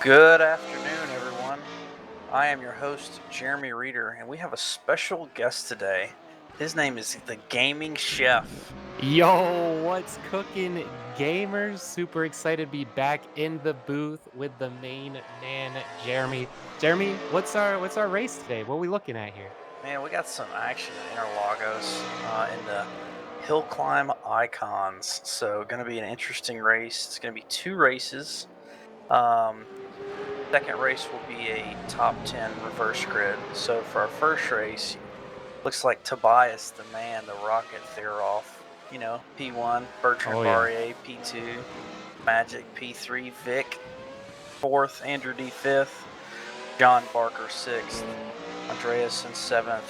Good afternoon, everyone. I am your host, Jeremy Reeder, and we have a special guest today. His name is the Gaming Chef. Yo, what's cooking, gamers? Super excited to be back in the booth with the main man, Jeremy. Jeremy, what's our race today? What are we looking at here? Man, we got some action in Interlagos in the Hillclimb Icons. So, going to be an interesting race. It's going to be two races. Um, Second race will be a top 10 reverse grid. So, for our first race, looks like Tobias, the man, the rocket Theroff. P1, Bertrand Oh yeah. Barrier, P2, Magic, P3, Vic, 4th, Andrew D, 5th, John Barker, 6th, Andreas in 7th,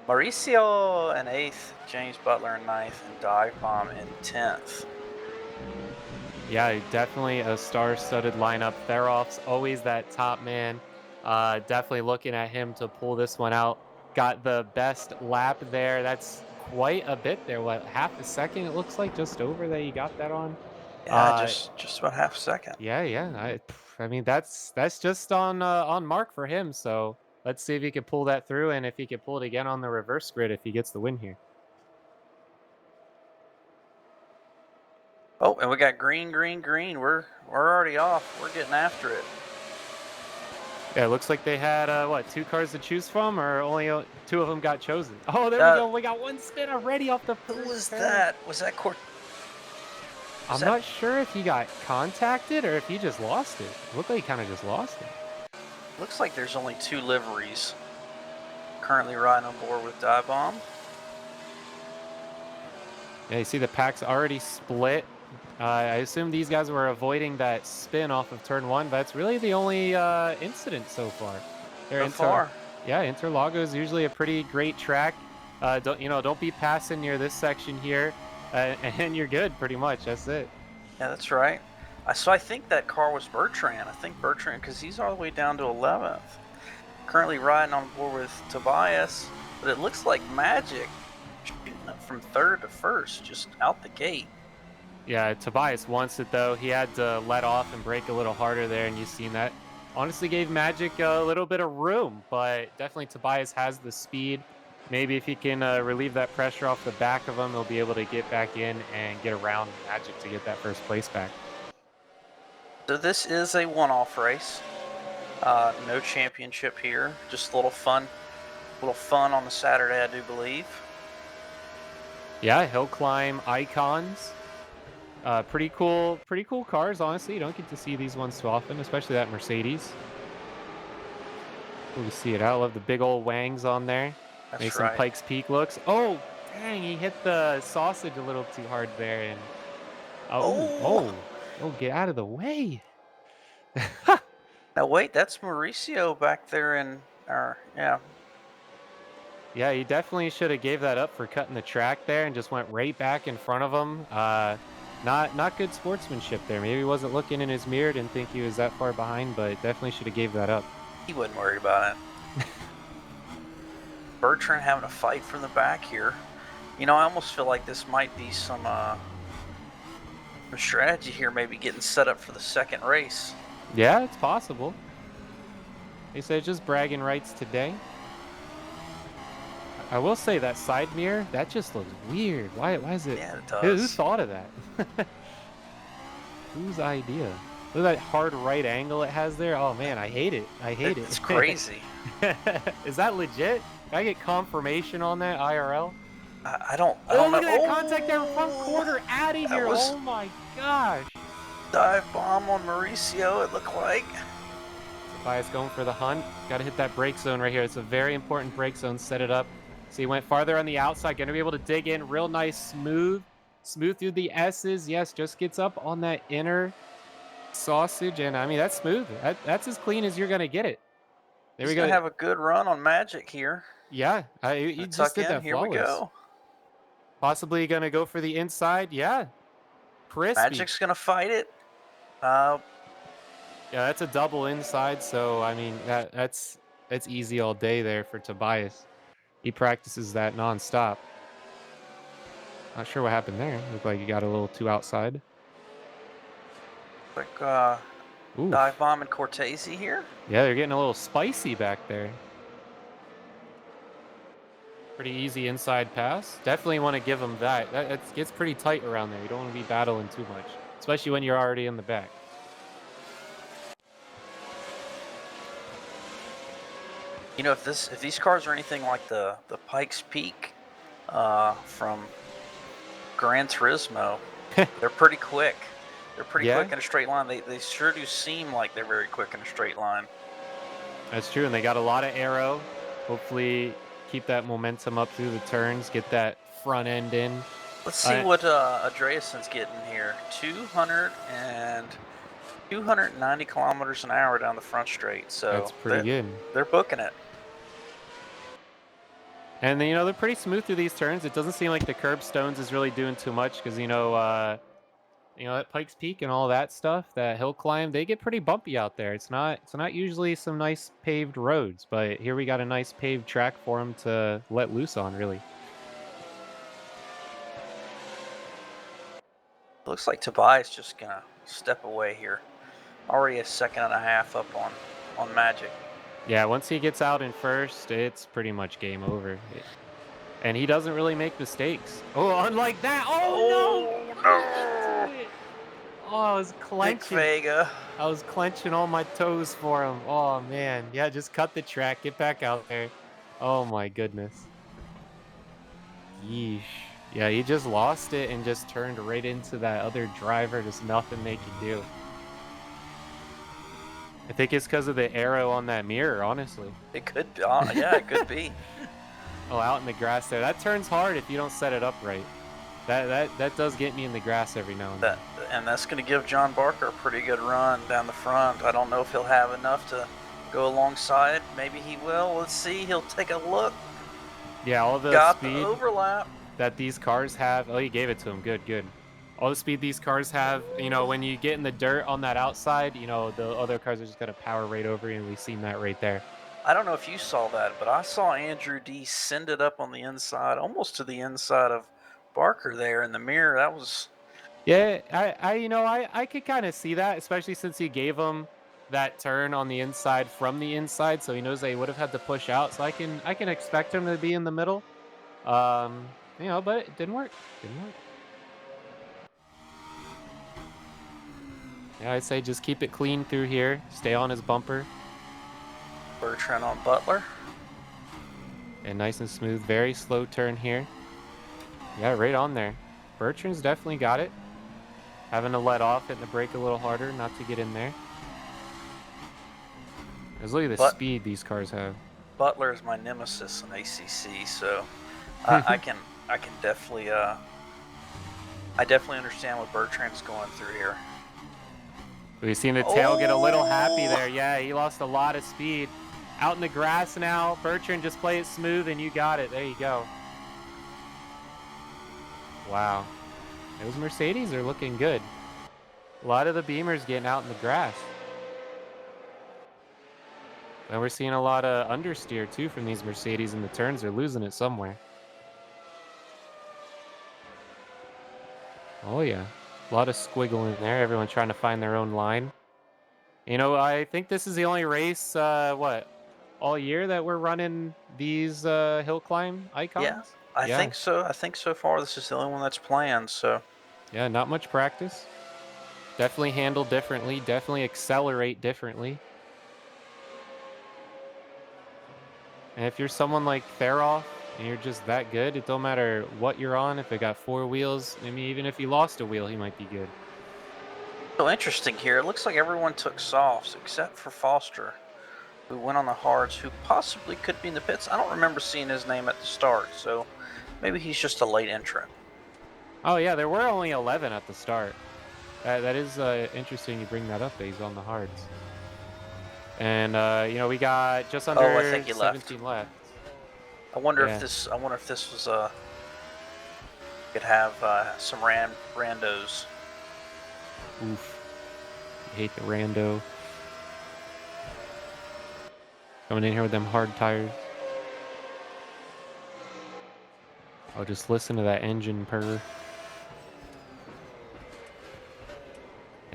Mauricio in 8th, James Butler in 9th, and Dive Bomb in 10th. Yeah, definitely a star-studded lineup. Theroff's always that top man. Definitely looking at him to pull this one out. Got the best lap there. That's quite a bit there. What, half a second it looks like, just over that you got that on. Yeah, Uh just about half a second. Yeah. I mean that's just on mark for him. So let's see if he can pull that through, and if he can pull it again on the reverse grid if he gets the win here. Oh, and we got green, green, green. We're already off. We're getting after it. Yeah, it looks like they had what, two cars to choose from, or only two of them got chosen. Oh, there we Uh, go. We got one spin already off the who first was turn. that? Was that Court? Was I'm that? not sure if he got contacted or if he just lost it. Looked like he kind of just lost it. Looks like there's only two liveries currently riding on board with Dive Bomb. Yeah, you see the pack's already split. I assume these guys were avoiding that spin off of turn one, but it's really the only incident so far. They're So inter, far. yeah, Interlago is usually a pretty great track. Don't be passing near this section here, and you're good pretty much. That's it. Yeah, that's right. So I think that car was Bertrand. I think Bertrand, because he's all the way down to 11th. Currently riding on board with Tobias, but it looks like Magic shooting up from 3rd to 1st, just out the gate. Yeah, Tobias wants it though. He had to let off and brake a little harder there, and you've seen that. Honestly, gave Magic a little bit of room, but definitely Tobias has the speed. Maybe if he can relieve that pressure off the back of him, he'll be able to get back in and get around Magic to get that first place back. So this is a one-off race. No championship here. Just a little fun on the Saturday, I do believe. Yeah, hill climb icons. Pretty cool cars. Honestly, you don't get to see these ones too often, especially that Mercedes. Cool to see it. I love the big old wangs on there. Maybe That's some right. Pikes Peak looks. Oh, dang, he hit the sausage a little too hard there. And Oh, get out of the way. now wait, that's Mauricio back there in our, yeah. Yeah, he definitely should have gave that up for cutting the track there and just went right back in front of him. Not good sportsmanship there. Maybe he wasn't looking in his mirror, didn't think he was that far behind, but definitely should have gave that up. He wasn't worried about it. Bertrand having a fight from the back here. I almost feel like this might be some strategy here, maybe getting set up for the second race. Yeah, it's possible. He said just bragging rights today. I will say that side mirror, that just looks weird. Why is it? Yeah, it Who does. thought of that? Whose idea? Look at that hard right angle it has there. Oh man, I hate it. I hate It's it. crazy. Is that legit? Can I get confirmation on that IRL? I Oh, don't know. look at that contact there, front Oh, quarter out of that here. was Oh my gosh. dive bomb on Mauricio. It looked like. Tobias going for the hunt. Got to hit that brake zone right here. It's a very important brake zone. Set it up. So he went farther on the outside. Going to be able to dig in. Real nice, smooth through the S's. Yes, just gets up on that inner sausage. And I mean, that's smooth. That's as clean as you're going to get it. There He's we gonna go. have a good run on Magic here. Yeah, he Gonna just tuck did in. that Here we flawless. go. Possibly going to go for the inside. Yeah, crispy. Magic's gonna fight it. Uh, Yeah, that's a double inside. So I mean, that's easy all day there for Tobias. He practices that nonstop. Not sure what happened there. Looked like he got a little too outside. like Dive Oof. bomb and Cortese here. Yeah, they're getting a little spicy back there. Pretty easy inside pass. Definitely want to give them that. It gets pretty tight around there. You don't want to be battling too much, especially when you're already in the back. You know, if these cars are anything like the Pikes Peak from Gran Turismo, they're pretty quick. They're pretty Yeah, quick in a straight line. They sure do seem like they're very quick in a straight line. that's true. And they got a lot of aero. Hopefully, keep that momentum up through the turns. Get that front end in. Let's see Uh, what Andreassen's getting here. 290 kilometers an hour down the front straight. that's So pretty good. they're booking it. And then, they're pretty smooth through these turns. It doesn't seem like the curb stones is really doing too much because at Pikes Peak and all that stuff, that hill climb, they get pretty bumpy out there. It's not usually some nice paved roads, but here we got a nice paved track for them to let loose on, really. Looks like Tobias just gonna step away here. Already a second and a half up on Magic. Yeah, once he gets out in first, it's pretty much game over. And he doesn't really make mistakes. Oh, unlike that. Oh no! Oh Right no! into it. Oh, I was Nick clenching. Vega. I was clenching all my toes for him. Oh man. Yeah, just cut the track. Get back out there. Oh my goodness. Yeesh. Yeah, he just lost it and just turned right into that other driver. There's nothing they could do. I think it's because of the arrow on that mirror, honestly. It could be. Yeah, it could be. Oh, out in the grass there. That turns hard if you don't set it up right. That does get me in the grass every now and then. That's going to give John Barker a pretty good run down the front. I don't know if he'll have enough to go alongside. Maybe he will. Let's see. He'll take a look. Yeah, all the Got the speed overlap. that these cars have. Oh, you gave it to him. Good, good. All the speed these cars have, when you get in the dirt on that outside, the other cars are just going to power right over you, and we've seen that right there. I don't know if you saw that, but I saw Andrew D send it up on the inside, almost to the inside of Barker there in the mirror. That was. Yeah, I could kind of see that, especially since he gave him that turn on the inside from the inside, so he knows they would have had to push out. So I can expect him to be in the middle. But it didn't work. Didn't work. Yeah, I'd say just keep it clean through here. Stay on his bumper. Bertrand on Butler. And nice and smooth. Very slow turn here. Yeah, right on there. Bertrand's definitely got it. Having to let off, hitting the brake a little harder, not to get in there. Because look at the speed these cars have. Butler is my nemesis in ACC, so I can definitely I definitely understand what Bertrand's going through here. We've seen the tail get a little happy there. Yeah, he lost a lot of speed. Out in the grass now. Bertrand, just play it smooth and you got it. There you go. Wow. Those Mercedes are looking good. A lot of the Beamers getting out in the grass. And we're seeing a lot of understeer too from these Mercedes in the turns. They're losing it somewhere. Oh yeah. A lot of squiggle in there. Everyone trying to find their own line. I think this is the only race, all year that we're running these hill climb Yeah, icons? I Yeah. think so. I think so far this is the only one that's planned. So Yeah, not much practice. Definitely handle differently. Definitely accelerate differently. And if you're someone like Theroff and you're just that good, it don't matter what you're on. If it got 4 wheels, I mean, even if he lost a wheel, he might be good. so interesting here. It looks like everyone took softs except for Foster, who went on the hards, who possibly could be in the pits. I don't remember seeing his name at the start, so maybe he's just a late entrant. Oh yeah, there were only 11 at the start. That is interesting you bring that up, that he's on the hards. And we got just under I think he 17 left. I wonder Yeah. if this. I wonder if this was could have some randos. Oof. I hate the rando. Coming in here with them hard tires. Oh, just listen to that engine purr.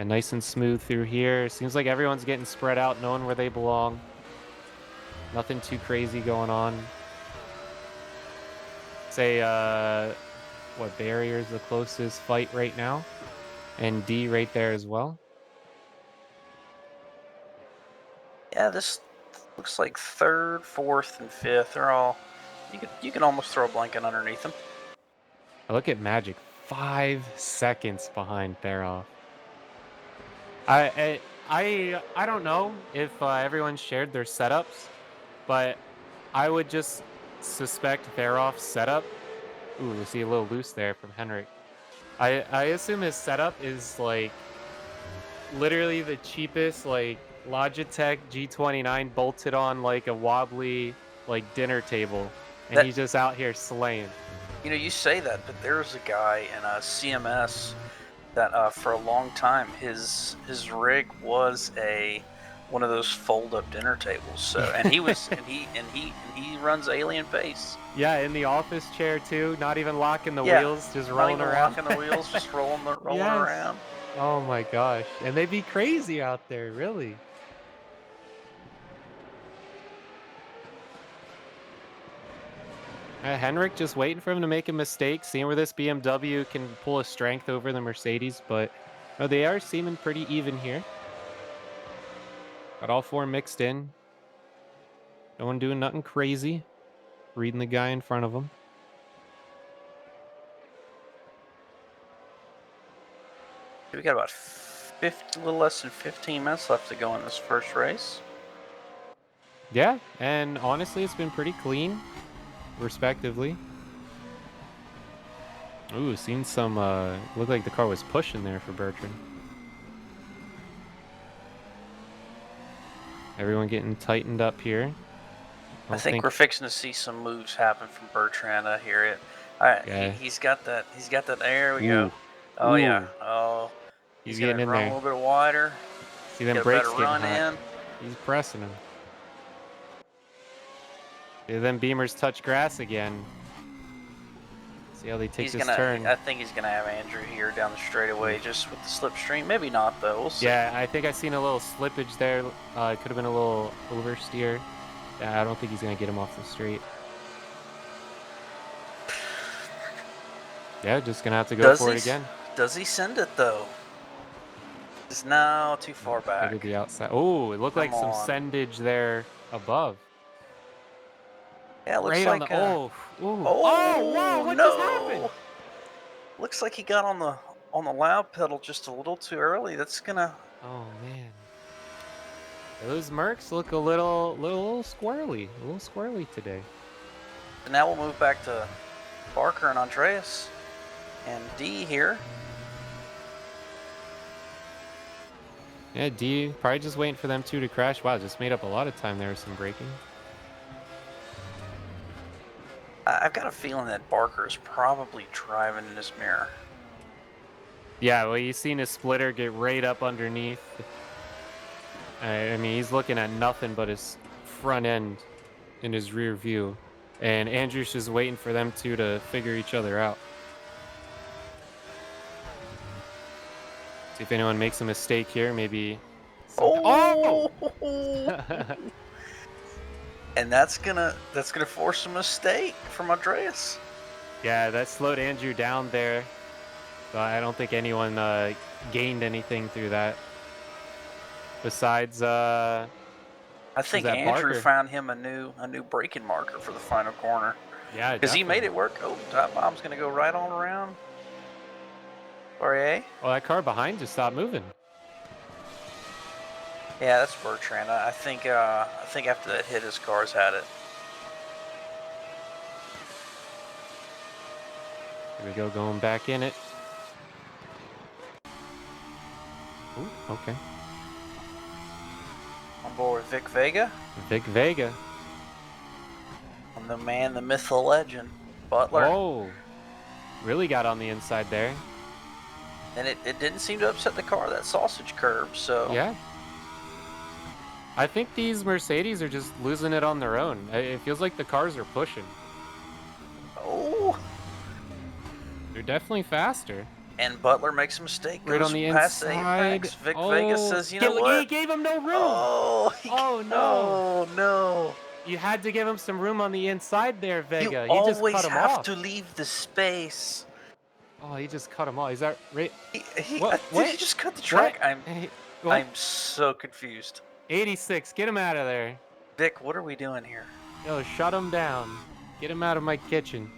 And nice and smooth through here. Seems like everyone's getting spread out, knowing where they belong. Nothing too crazy going on. Say, what barrier is the closest fight right now? And D right there as well. Yeah, this looks like third, fourth, and fifth. They're all you can almost throw a blanket underneath them. I look at Magic, 5 seconds behind Theroff. I don't know if everyone shared their setups, but I would just suspect Theroff's setup. Ooh, we see a little loose there from Henrik. I assume his setup is like literally the cheapest, like Logitech G29 bolted on like a wobbly like dinner table, and That he's just out here slaying. you say that, but there's a guy in a CMS that for a long time his rig was a one of those fold up dinner tables. So and he was and he runs Alien Face. Yeah, in the office chair too, not even locking the Yeah, wheels, just not rolling even around. locking the wheels, just rolling Yes. around. Oh my gosh. And they'd be crazy out there, really. Henrik just waiting for him to make a mistake, seeing where this BMW can pull a strength over the Mercedes, but no, they are seeming pretty even here. Got all four mixed in. No one doing nothing crazy. Reading the guy in front of him. We got about 50, a little less than 15 minutes left to go in this first race. Yeah, and honestly, it's been pretty clean, respectively. Ooh, seen some, looked like the car was pushing there for Bertrand. Everyone getting tightened up here. I think we're fixing to see some moves happen from Bertrand. I hear it. Yeah. He's got that. He's got that. There we Ooh. go. Oh yeah. Ooh. Oh, He's he's getting gonna in run a there. little bit wider. See them Get a brakes better getting run hot. in. He's pressing him. Yeah, then Beamers touch grass again. See how they take He's this gonna. turn. I think he's gonna have Andrew here down the straightaway, just with the slipstream. Maybe not though. We'll see. Yeah, I think I seen a little slippage there. It could have been a little oversteer. Yeah, I don't think he's gonna get him off the straight. Yeah, just gonna have to go for it again. Does he send it though? It's now too far Go to back. the outside. Oh, it looked like Come some on. sendage there above. Yeah, it looks Right on the. like. Oh, ooh. Oh, wow! Oh What just happened? no! Looks like he got on the loud pedal just a little too early. That's gonna. Oh man. Those Mercs look a little squirrely today. Now we'll move back to Barker and Andreas and D here. Yeah, D probably just waiting for them two to crash. Wow, just made up a lot of time there with some braking. I've got a feeling that Barker is probably driving in his mirror. Yeah, well, you've seen his splitter get right up underneath. I mean, he's looking at nothing but his front end in his rear view. And Andrew's just waiting for them two to figure each other out. See if anyone makes a mistake here. Maybe. Oh! Oh! And that's gonna force a mistake from Andreas. Yeah, that slowed Andrew down there. So I don't think anyone gained anything through that. Besides, I think that Andrew Barker? found him a new braking marker for the final corner. Yeah, Because he made definitely. it work. Oh, top bomb's gonna go right on around. Poirier. Oh, that car behind just stopped moving. Yeah, that's Bertrand. I think after that hit, his car's had it. Here we go, going back in it. Ooh, okay. On board with Vic Vega. Vic Vega. And the man, the myth, the legend, Butler. Oh, really got on the inside there. And it didn't seem to upset the car, that sausage curb, so. Yeah. I think these Mercedes are just losing it on their own. It feels like the cars are pushing. Oh. They're definitely faster. And Butler makes a mistake, Right on goes the past the inside. apex. Vic Vega Oh, says, you know he what? gave him no room. Oh, Oh, no. oh no. You had to give him some room on the inside there, You Vega. He just cut always him have off. to leave the space. Oh, he just cut him off. Is that right? He What? did he What? just cut the What? track? What? I'm so confused. 86. Get him out of there. Vic, what are we doing here? Yo, shut him down. Get him out of my kitchen.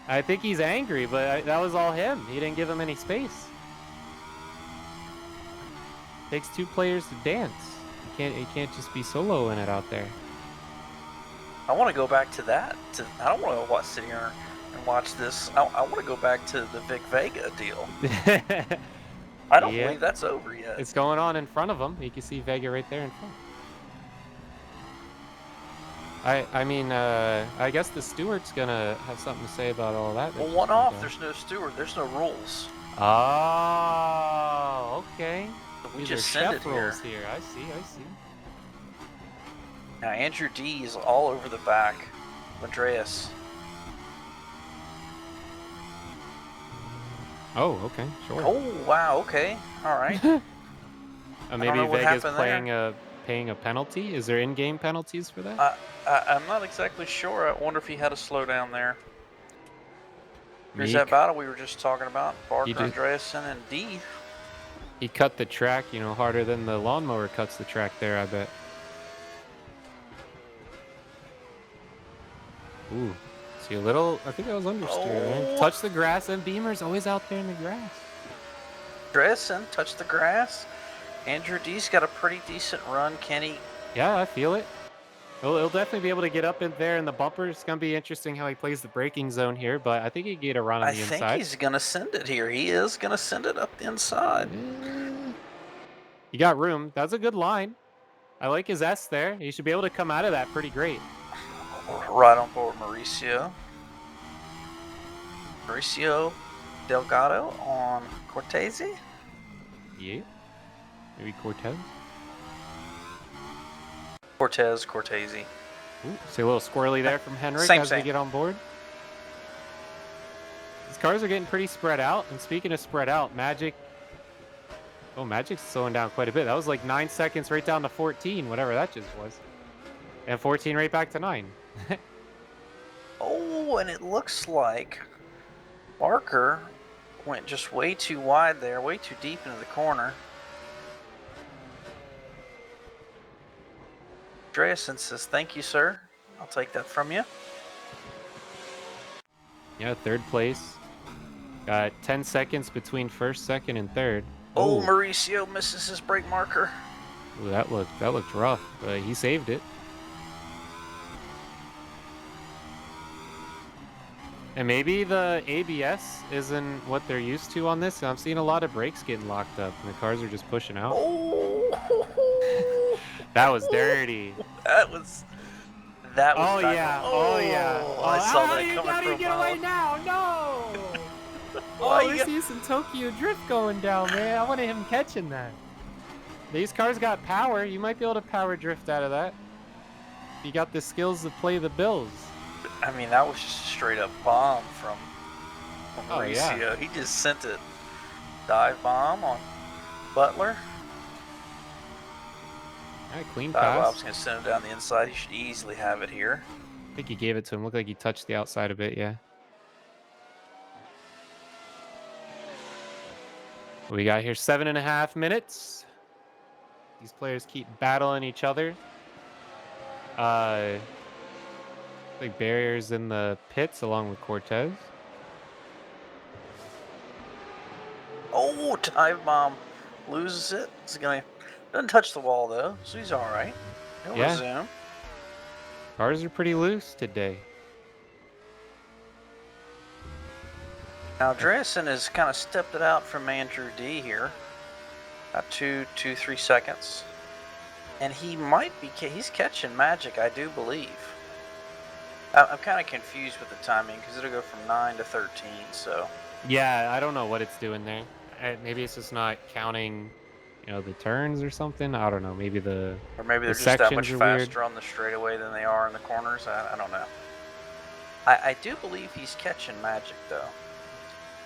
I think he's angry, but that was all him. He didn't give him any space. Takes two players to dance. You can't just be soloing it out there. I want to go back to that. I don't want to sit here and watch this. I want to go back to the Vic Vega deal. I don't Yeah. believe that's over yet. It's going on in front of him. You can see Vega right there in front. I mean, I guess the steward's gonna have something to say about all that. Well, one off. There's no steward. There's no rules. Oh, okay. We These just are send chef it here. rules here. I see. Now Andrew D is all over the back. Andreas. Oh, okay, sure. Oh wow. Okay. All right. Maybe Vega's paying a penalty. Is there in-game penalties for that? I'm not exactly sure. I wonder if he had to slow down there. There's Meek, that battle we were just talking about. Barker, just- Andreasen, and D. He cut the track, harder than the lawnmower cuts the track there, I bet. Ooh, see a little, I think that was understeer. Oh. Touch the grass, and Beamer's always out there in the grass. Andreasen touched the grass. Andrew D's got a pretty decent run. Kenny. Yeah, I feel it. He'll definitely be able to get up in there in the bumper. It's going to be interesting how he plays the braking zone here, but I think he can get a run on the inside. I think he's going to send it here. He is going to send it up the inside. You got room. That's a good line. I like his S there. He should be able to come out of that pretty great. Right on board Mauricio. Mauricio Delgado on Cortese. Yeah. Maybe Cortez. Cortese. Ooh, see a little squirrely there from Henrik Same. we get on board. These cars are getting pretty spread out. And speaking of spread out, Magic's slowing down quite a bit. That was like 9 seconds right down to 14, whatever that just was. And 14 right back to 9. Oh, and it looks like Barker went just way too wide there, way too deep into the corner. Andreasen says, thank you, sir. I'll take that from you. Yeah, third place. Got 10 seconds between first, second, and third. Oh, Ooh. Mauricio misses his brake marker. Ooh, that looked rough, but he saved it. And maybe the ABS isn't what they're used to on this. I'm seeing a lot of brakes getting locked up, and the cars are just pushing out. Oh, that was dirty. That was. Oh yeah! Oh yeah! I saw that coming How do you from get away now? No! Why we see some Tokyo drift going down, man. I wanted him catching that. These cars got power. You might be able to power drift out of that. You got the skills to play the bills. I mean, that was just a straight up bomb from Mauricio. Yeah. He just sent it. Dive bomb on Butler. All right, clean Dive pass. bomb's going to send it down the inside. He should easily have it here. I think he gave it to him. Looked like he touched the outside a bit, yeah. We got here 7.5 minutes. These players keep battling each other. Like barriers in the pits along with Cortez. Oh, dive bomb loses it. Doesn't touch the wall though, so he's all right. He'll resume. Cars are pretty loose today. Now Andreasen has kind of stepped it out from Andrew D here. About 3 seconds. And he might be, he's catching Magic, I do believe. I'm kind of confused with the timing because it'll go from 9 to 13, so. Yeah, I don't know what it's doing there. Maybe it's just not counting, the turns or something. I don't know. Maybe Or maybe they're just that much faster on the straightaway than they are in the corners. I don't know. I do believe he's catching Magic, though.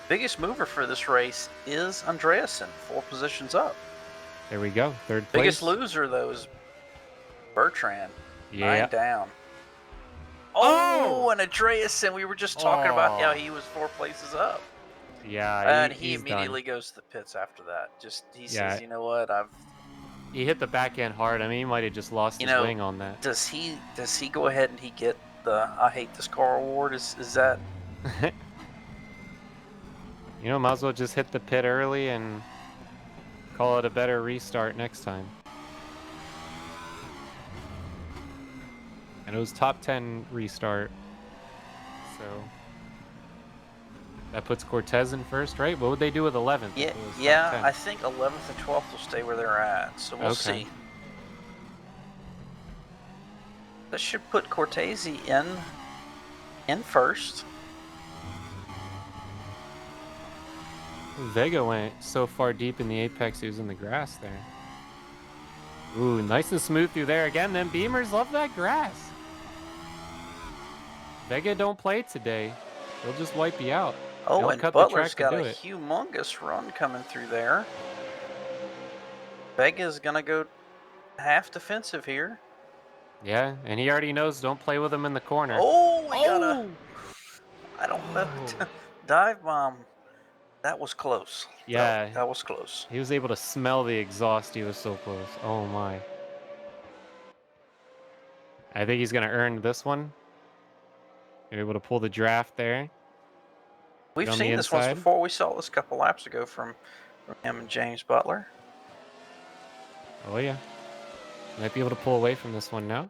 Biggest mover for this race is Andreasen, 4 positions up. There we go. Third Biggest place. loser, though, is Bertrand, 9 Yeah. down. Oh, Oh! and Andreasen, we were just talking about how Oh. he was 4 places up. Yeah, And he he's done. immediately goes to the pits after that. He says, Yeah, you know what, he hit the backhand hard. I mean, he might have just lost you his know, wing on that. does he go ahead and he get the I hate this car award? Is that You know, might as well just hit the pit early and call it a better restart next time. And it was top 10 restart. So that puts Cortez in first, right? What would they do with 11th if yeah, it was top yeah, 10? I think 11th and 12th will stay where they're at. So we'll Okay. see. This should put Cortese in first. Vega went so far deep in the apex, he was in the grass there. Ooh, nice and smooth through there again. Then Beamers love that grass. Vega don't play today. He'll just wipe you out. Oh, They'll and cut the Butler's track to got a do it. humongous run coming through there. Vega's gonna go half defensive here. Yeah, and he already knows don't play with him in the corner. Oh, we got a, Oh! I don't know, Oh! dive bomb. That was close. Yeah, That was close. he was able to smell the exhaust. He was so close. Oh my. I think he's going to earn this one. You're able to pull the draft there. Get We've on the seen this once inside. before. We saw this a couple laps ago from him and James Butler. Oh yeah. Might be able to pull away from this one now.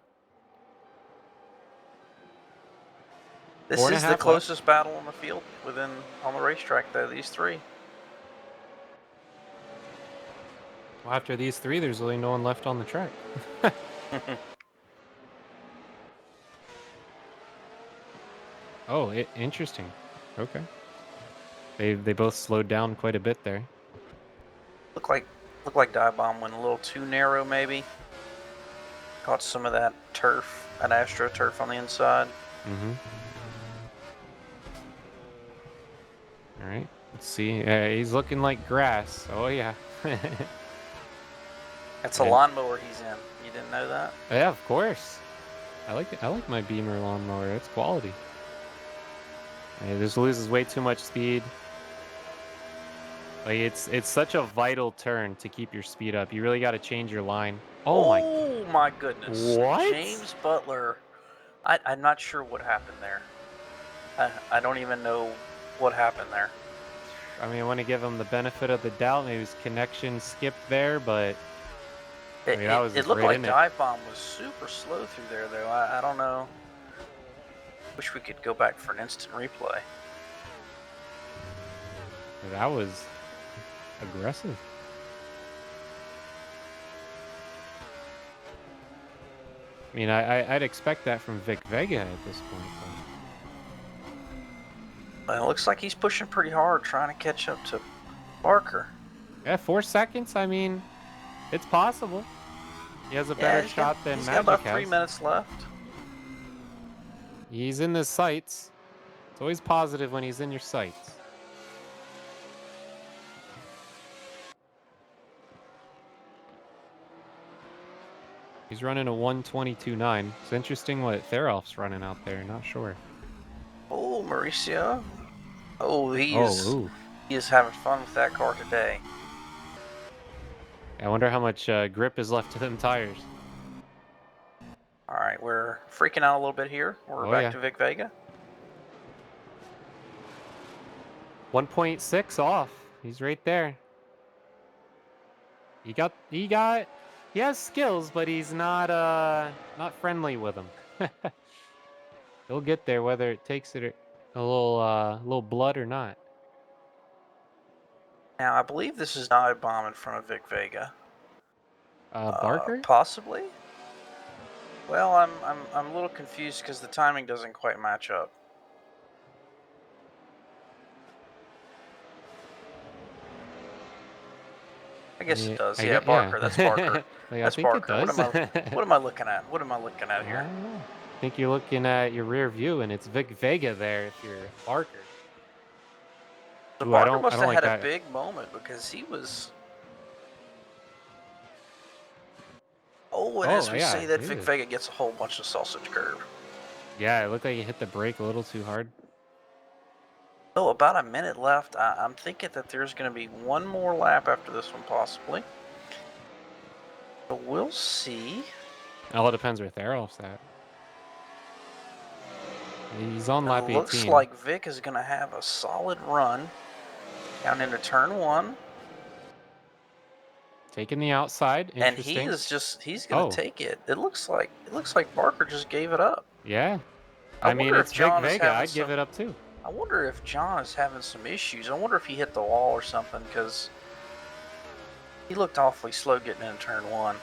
This Four and a is the half left. closest battle on the field on the racetrack, though, these three. Well, after these three, there's really no one left on the track. Oh, interesting. Okay. They both slowed down quite a bit there. Looked like dive bomb went a little too narrow, maybe. Caught some of that turf, that AstroTurf on the inside. Mm-hmm. All right. Let's see. He's looking like grass. Oh yeah. That's a lawnmower he's in. You didn't know that? Yeah, of course. I like my Beamer lawnmower. It's quality. This loses way too much speed. Like it's such a vital turn to keep your speed up. You really got to change your line. Oh my goodness. What? James Butler. I'm not sure what happened there. I don't even know what happened there. I mean, I want to give him the benefit of the doubt. Maybe his connection skipped there, but It looked like dive bomb was super slow through there, though. I don't know. Wish we could go back for an instant replay. That was aggressive. I mean, I'd expect that from Vic Vega at this point. Well, it looks like he's pushing pretty hard, trying to catch up to Barker. Yeah, 4 seconds. I mean, it's possible. He has a better shot than He's Magic got about has. 3 minutes left. He's in the sights. It's always positive when he's in your sights. He's running a 1:22.9. It's interesting what Therolf's running out there. Not sure. Oh, Mauricio. Oh, he is having fun with that car today. I wonder how much grip is left to them tires. All right, we're freaking out a little bit here. We're back to Vic Vega. 1.6 off. He's right there. He has skills, but he's not friendly with them. He'll get there whether it takes it a little blood or not. Now, I believe this is dive bomb in front of Vic Vega. Barker? Possibly. Well, I'm a little confused because the timing doesn't quite match up. I guess it does. Yeah, Barker. That's Barker. That's Barker. What am I looking at? What am I looking at here? I think you're looking at your rear view, and it's Vic Vega there if you're Barker. So Ooh, I Barker don't must have like had a that. big moment because he was. Oh, and as Oh, we yeah. say that, Vic Ew. Vega gets a whole bunch of sausage curve. Yeah, it looked like he hit the brake a little too hard. So about a minute left. I'm thinking that there's going to be one more lap after this one, possibly. So we'll see. It all depends where Therolf's at. He's on It lap looks 18. like Vic is going to have a solid run down into turn one. Taking the outside. And he Interesting. is just—he's going to Oh, take it. It looks like Barker just gave it up. yeah. I I mean, wonder if it's Vic John is Vega. having I'd give some. it up too. I wonder if John is having some issues. I wonder if he hit the wall or something because he looked awfully slow getting into turn one.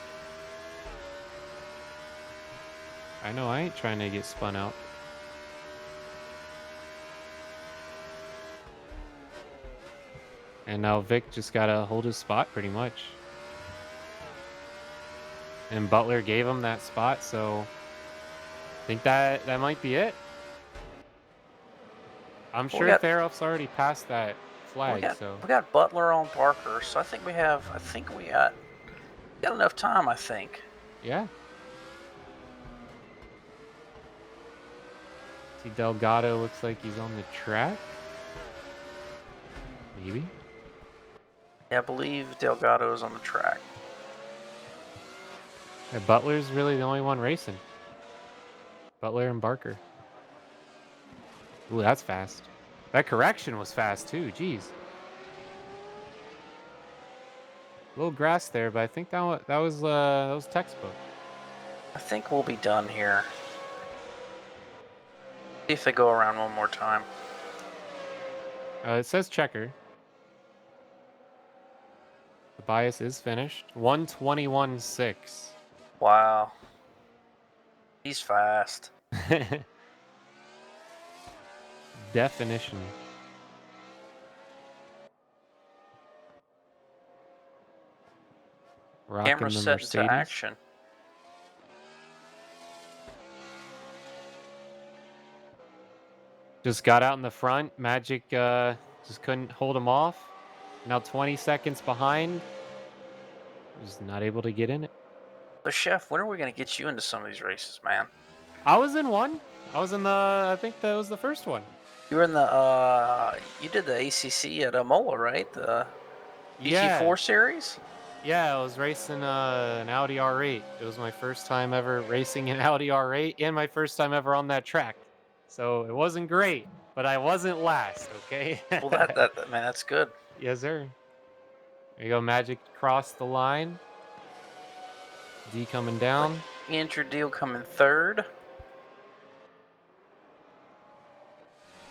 I know I ain't trying to get spun out. And now Vic just got to hold his spot pretty much. And Butler gave him that spot, so I think that might be it. I'm Well, we sure got Therof's already passed that we flag, got so we got Butler on Barker, so I think we got enough time. I think. yeah. See, Delgado looks like he's on the track. Maybe. Yeah, I believe Delgado is on the track. Yeah, Butler's really the only one racing. Butler and Barker. Ooh, that's fast. That correction was fast too. Jeez. A little grass there, but I think that was textbook. I think we'll be done here. See if they go around one more time. It says checker. The bias is finished. 121.6. Wow, he's fast. Definition. Camera Rocking the set into Mercedes. action. Just got out in the front. Magic just couldn't hold him off. Now 20 seconds behind. Just not able to get in it. So, Chef, when are we going to get you into some of these races, man? I was in one. I was in I think that was the first one. You were in you did the ACC at Mola, right? The Yeah. GT4 series? Yeah, I was racing an Audi R8. It was my first time ever racing an Audi R8 and my first time ever on that track. So it wasn't great, but I wasn't last, okay? Well, man, that's good. Yes, sir. There you go, Magic crossed the line. D coming down. Andrew Deal coming third.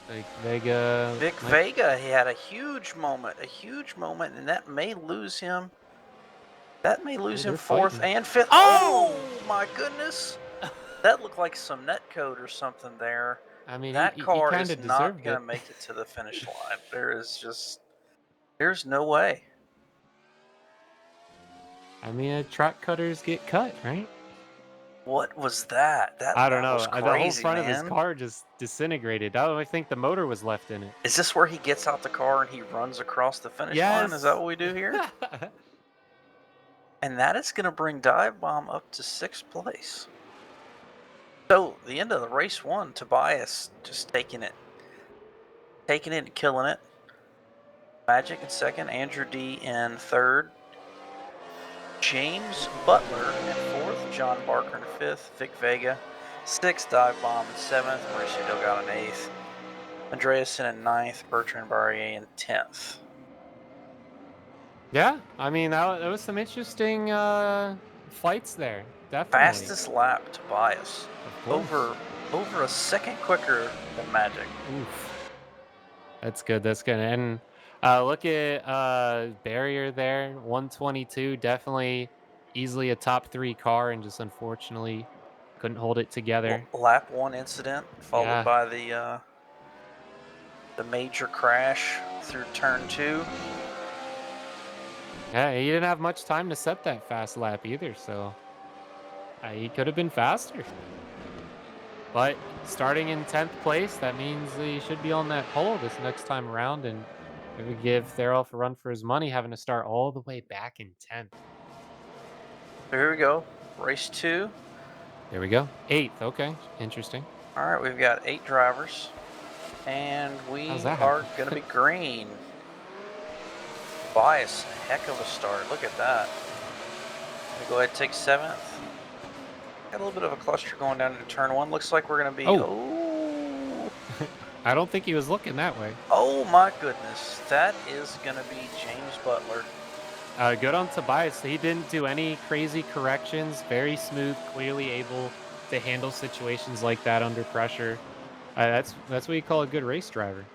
Like Vega. Vic Vega, he had a huge moment, and that may lose him. That may lose him They're fourth fighting. and fifth. Oh! Oh my goodness! That looked like some net code or something there. I mean, That he car kind is of not deserved going it. to make it to the finish line. There's no way. I mean, track cutters get cut, right? What was that? I don't That know. was The whole crazy, front of his man. car just disintegrated. I think the motor was left in it. Is this where he gets out the car and he runs across the finish line? Is that Yes. what we do here? And that is going to bring Dive Bomb up to 6th place. So, the end of the race one, Tobias just taking it and killing it. Magic in second, Andrew D in third, James Butler in fourth, John Barker in fifth, Vic Vega sixth, Dive Bomb in seventh, Mauricio Delgado in eighth, Andreasen in ninth, Bertrand Barrier in 10th. Yeah, I mean that was some interesting fights there. Definitely. Fastest lap, Tobias. Of course. Over a second quicker than Magic. Oof. That's good. That's good. And look at Barrier there, 122. Definitely easily a top 3 car, and just unfortunately couldn't hold it together. Lap one incident followed Yeah. by the major crash through turn two. Yeah, he didn't have much time to set that fast lap either, so he could have been faster. But starting in 10th place, that means he should be on that pole this next time around, and It would give Theroff a run for his money, having to start all the way back in 10th. So here we go. Race 2. There we go. 8th. Okay, interesting. All right, we've got 8 drivers. And How's we that are happen? going to be green. Bias, heck of a start. Look at that. We go ahead and take 7th. Got a little bit of a cluster going down into turn 1. Looks like we're going to be. Oh, Oh, I don't think he was looking that way. oh my goodness. That is going to be James Butler. Good on Tobias. He didn't do any crazy corrections. Very smooth, clearly able to handle situations like that under pressure. That's what you call a good race driver.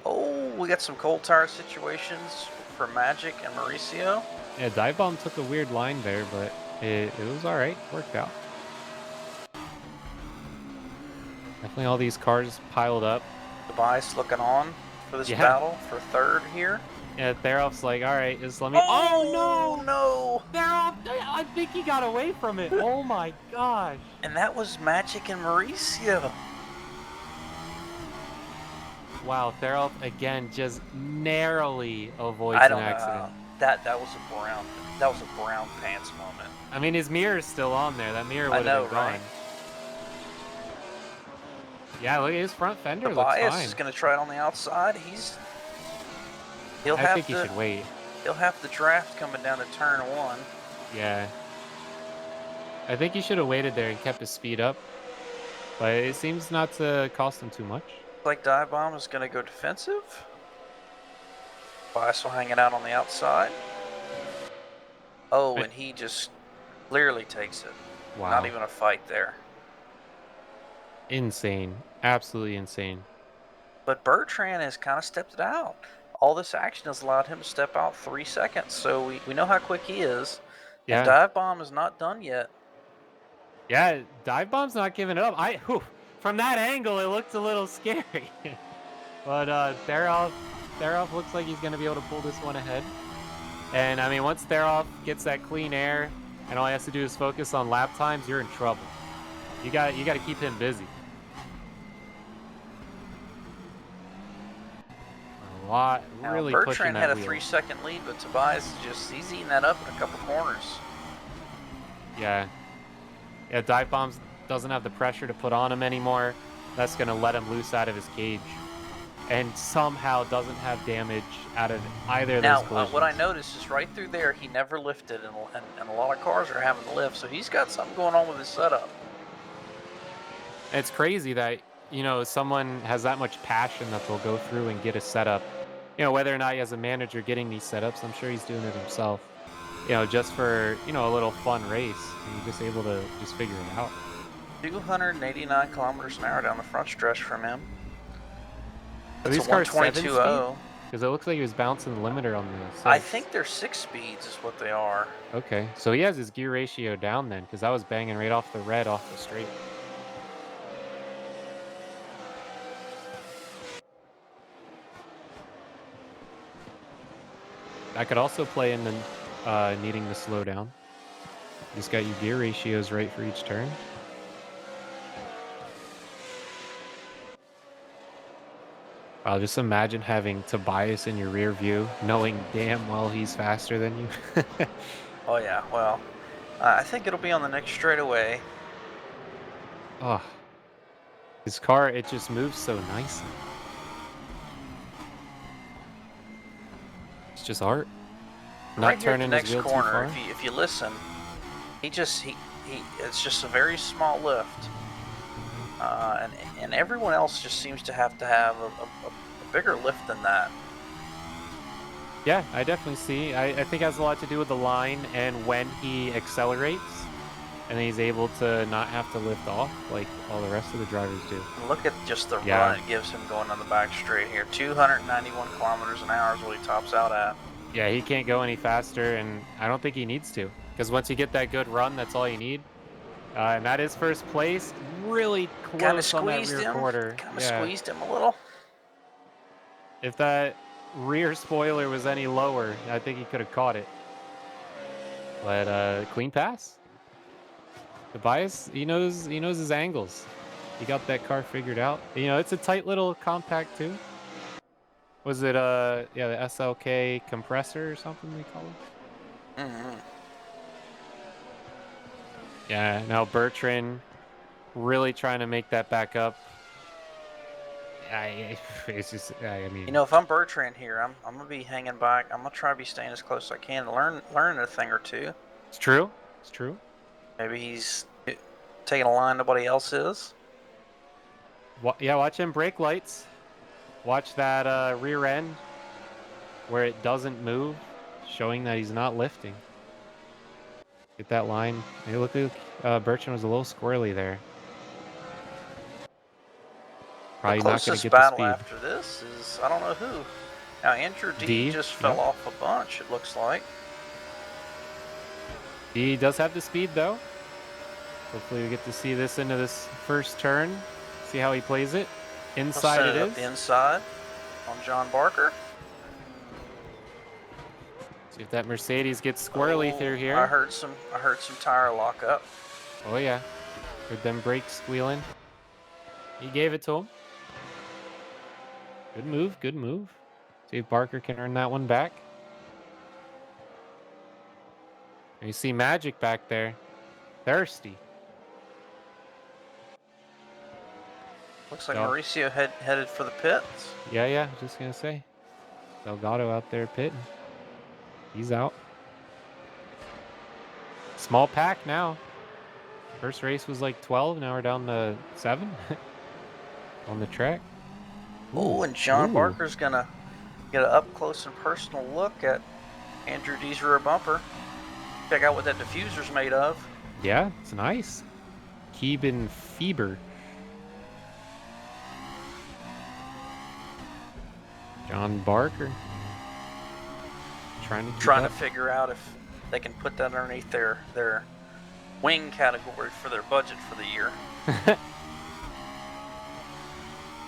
Oh, we got some cold tire situations for Magic and Mauricio. Yeah, Dive Bomb took a weird line there, but it was all right. Worked out. Definitely all these cars piled up. Tobias looking on for this Yeah. battle for 3rd here. Yeah, Theroff's like, all right, just let me. Oh, no! no! Theroff, I think he got away from it. Oh my gosh. And that was Magic and Mauricio. Wow, Theroff again just narrowly avoids I an don't know. accident. That was a brown pants moment. I mean, his mirror's still on there. That mirror I would know, have been gone. right? Yeah, look at his front fender. Looks Tobias fine. is going to try it on the outside. I think he should wait. He'll have the draft coming down to turn 1. Yeah. I think he should have waited there and kept his speed up. But it seems not to cost him too much. Like Dive Bomb is going to go defensive. Tobias will hang it out on the outside. Oh, and he just clearly takes it. Wow. Not even a fight there. Insane. Absolutely insane. But Bertrand has kind of stepped it out. All this action has allowed him to step out 3 seconds, so we know how quick he is. Yeah. And Dive Bomb is not done yet. Yeah, Dive Bomb's not giving it up. From that angle, it looked a little scary. But Theroff looks like he's going to be able to pull this one ahead. And, I mean, once Theroff gets that clean air and all he has to do is focus on lap times, you're in trouble. You got to keep him busy. Really pushing Bertrand that had a wheel. 3-second lead, but Tobias he's eating that up in a couple corners. Yeah. Yeah, Dive Bombs doesn't have the pressure to put on him anymore. That's going to let him loose out of his cage. And somehow doesn't have damage out of either of those collisions. What I noticed is right through there, he never lifted, and a lot of cars are having to lift, so he's got something going on with his setup. It's crazy that, someone has that much passion that they'll go through and get a setup. Whether or not he has a manager getting these setups, I'm sure he's doing it himself. Just for, a little fun race. And he's just able to just figure it out. 289 kilometers an hour down the front stretch from him. Are these cars 7-speed? Because it looks like he was bouncing the limiter on the 6. I think they're 6 speeds is what they are. Okay, so he has his gear ratio down then, because I was banging right off the red off the straight. I could also play in the needing to slow down. You just got your gear ratios right for each turn. I'll just imagine having Tobias in your rear view, knowing damn well he's faster than you. Oh yeah, well, I think it'll be on the next straightaway. Oh, his car, it just moves so nicely. It's just art. Not Right here at the turning next his wheel too corner, far. if you listen, it's just a very small lift. And everyone else just seems to have a bigger lift than that. Yeah, I definitely see. I think it has a lot to do with the line and when he accelerates, and he's able to not have to lift off like all the rest of the drivers do. Look at just the run it gives him going on the back straight here. 291 kilometers an hour is what he tops out at. Yeah, he can't go any faster, and I don't think he needs to, because once you get that good run, that's all you need. And that is first place. Really close on that rear quarter. Kind of squeezed him a little. If that rear spoiler was any lower, I think he could have caught it. But clean pass. Tobias, he knows his angles. He got that car figured out. It's a tight little compact too. Was it yeah, the SLK compressor or something they call it? Hmm. Yeah, now Bertrand really trying to make that back up. It's just, I You mean, know, if I'm Bertrand here, I'm gonna be hanging back. I'm gonna try to be staying as close as I can, learn a thing or two. it's true. It's true. Maybe he's taking a line nobody else is. Yeah, watch him brake lights. Watch that rear end where it doesn't move, showing that he's not lifting. Get that line. Hey, look, Bertrand was a little squirrely there. The Probably not going to closest get the battle speed. after this is I don't know who. Now Andrew D D, just fell yep. off a bunch. It looks like. D does have the speed though. Hopefully we get to see this into this first turn. See how he plays it. He'll Inside send it it up is. the inside on John Barker. See if that Mercedes gets squirrely Oh, through I here. heard some tire lock up. Oh yeah. Heard them brakes squealing. He gave it to him. Good move, good move. See if Barker can earn that one back. And you see Magic back there. Thirsty. Looks like So, Mauricio headed for the pits. yeah, just gonna say. Delgado out there pitting. He's out. Small pack now. First race was like 12. Now we're down to 7 on the track. Oh, Ooh, and John ooh. Barker's gonna get an up close and personal look at Andrew D's rear bumper. Check out what that diffuser's made of. Yeah, it's nice. Keeban Feber. John Barker. Trying to keep Trying to up. figure out if they can put that underneath their wing category for their budget for the year.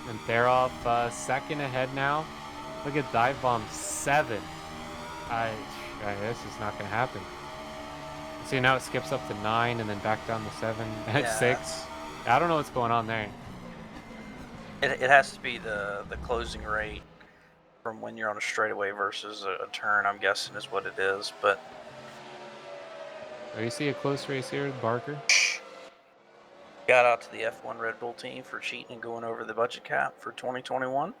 And they're off second ahead now. Look at dive bomb 7. This is not going to happen. See, now it skips up to 9 and then back down to 7 at Yeah, 6. I don't know what's going on there. it has to be the closing rate from when you're on a straightaway versus a turn, I'm guessing is what it is. But Oh, you see a close race here with Barker. shout out to the F1 Red Bull team for cheating and going over the budget cap for 2021.